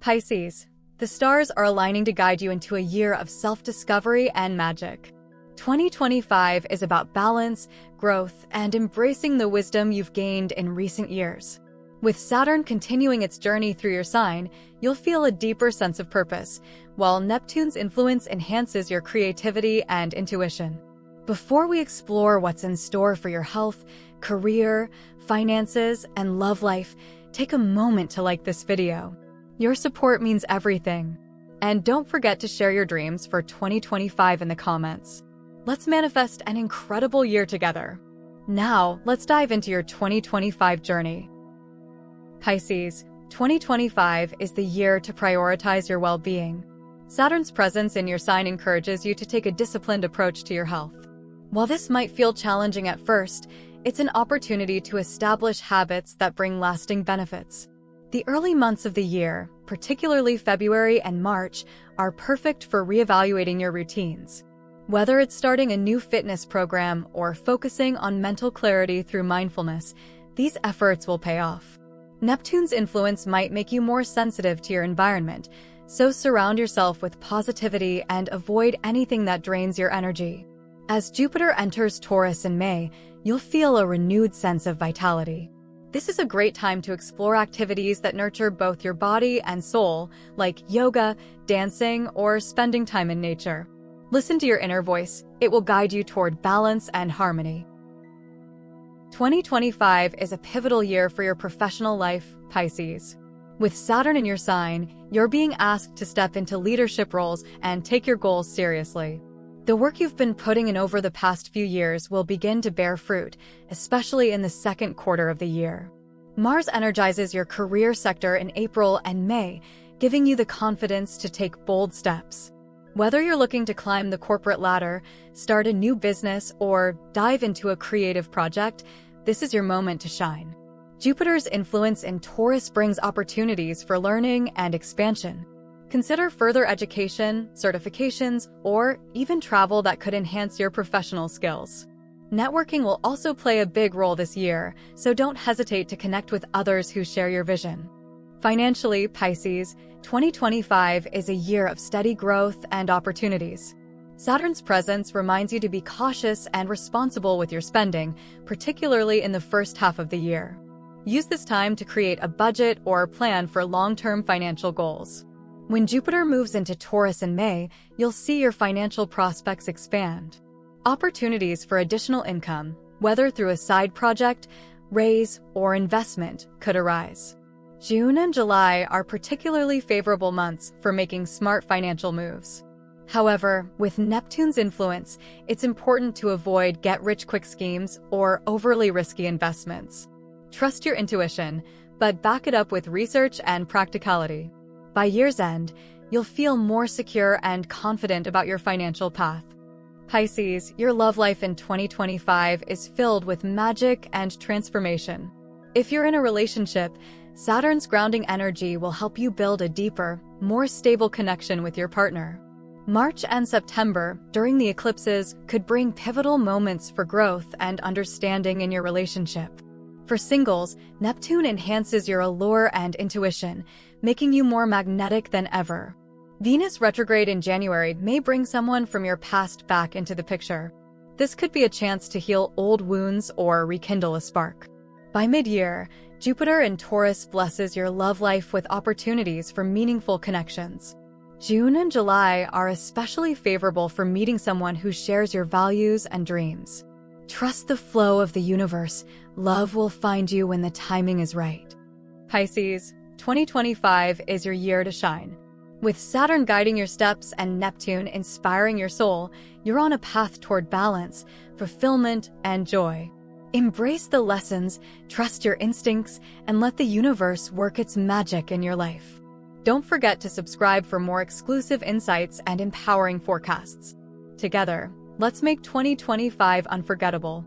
Pisces, the stars are aligning to guide you into a year of self-discovery and magic. 2025 is about balance, growth, and embracing the wisdom you've gained in recent years. With Saturn continuing its journey through your sign, you'll feel a deeper sense of purpose, while Neptune's influence enhances your creativity and intuition. Before we explore what's in store for your health, career, finances, and love life, take a moment to like this video. Your support means everything. And don't forget to share your dreams for 2025 in the comments. Let's manifest an incredible year together. Now, let's dive into your 2025 journey. Pisces, 2025 is the year to prioritize your well-being. Saturn's presence in your sign encourages you to take a disciplined approach to your health. While this might feel challenging at first, it's an opportunity to establish habits that bring lasting benefits. The early months of the year, particularly February and March, are perfect for reevaluating your routines. Whether it's starting a new fitness program or focusing on mental clarity through mindfulness, these efforts will pay off. Neptune's influence might make you more sensitive to your environment, so surround yourself with positivity and avoid anything that drains your energy. As Jupiter enters Taurus in May, you'll feel a renewed sense of vitality. This is a great time to explore activities that nurture both your body and soul, like yoga, dancing, or spending time in nature. Listen to your inner voice. It will guide you toward balance and harmony. 2025 is a pivotal year for your professional life, Pisces. With Saturn in your sign, you're being asked to step into leadership roles and take your goals seriously. The work you've been putting in over the past few years will begin to bear fruit, especially in the second quarter of the year. Mars energizes your career sector in April and May, giving you the confidence to take bold steps. Whether you're looking to climb the corporate ladder, start a new business, or dive into a creative project, this is your moment to shine. Jupiter's influence in Taurus brings opportunities for learning and expansion. Consider further education, certifications, or even travel that could enhance your professional skills. Networking will also play a big role this year, so don't hesitate to connect with others who share your vision. Financially, Pisces, 2025 is a year of steady growth and opportunities. Saturn's presence reminds you to be cautious and responsible with your spending, particularly in the first half of the year. Use this time to create a budget or plan for long-term financial goals. When Jupiter moves into Taurus in May, you'll see your financial prospects expand. Opportunities for additional income, whether through a side project, raise, or investment, could arise. June and July are particularly favorable months for making smart financial moves. However, with Neptune's influence, it's important to avoid get-rich-quick schemes or overly risky investments. Trust your intuition, but back it up with research and practicality. By year's end, you'll feel more secure and confident about your financial path. Pisces, your love life in 2025 is filled with magic and transformation. If you're in a relationship, Saturn's grounding energy will help you build a deeper, more stable connection with your partner. March and September, during the eclipses, could bring pivotal moments for growth and understanding in your relationship. For singles, Neptune enhances your allure and intuition, making you more magnetic than ever. Venus retrograde in January may bring someone from your past back into the picture. This could be a chance to heal old wounds or rekindle a spark. By mid-year, Jupiter in Taurus blesses your love life with opportunities for meaningful connections. June and July are especially favorable for meeting someone who shares your values and dreams. Trust the flow of the universe. Love will find you when the timing is right. Pisces, 2025 is your year to shine. With Saturn guiding your steps and Neptune inspiring your soul, you're on a path toward balance, fulfillment, and joy. Embrace the lessons, trust your instincts, and let the universe work its magic in your life. Don't forget to subscribe for more exclusive insights and empowering forecasts. Together, let's make 2025 unforgettable.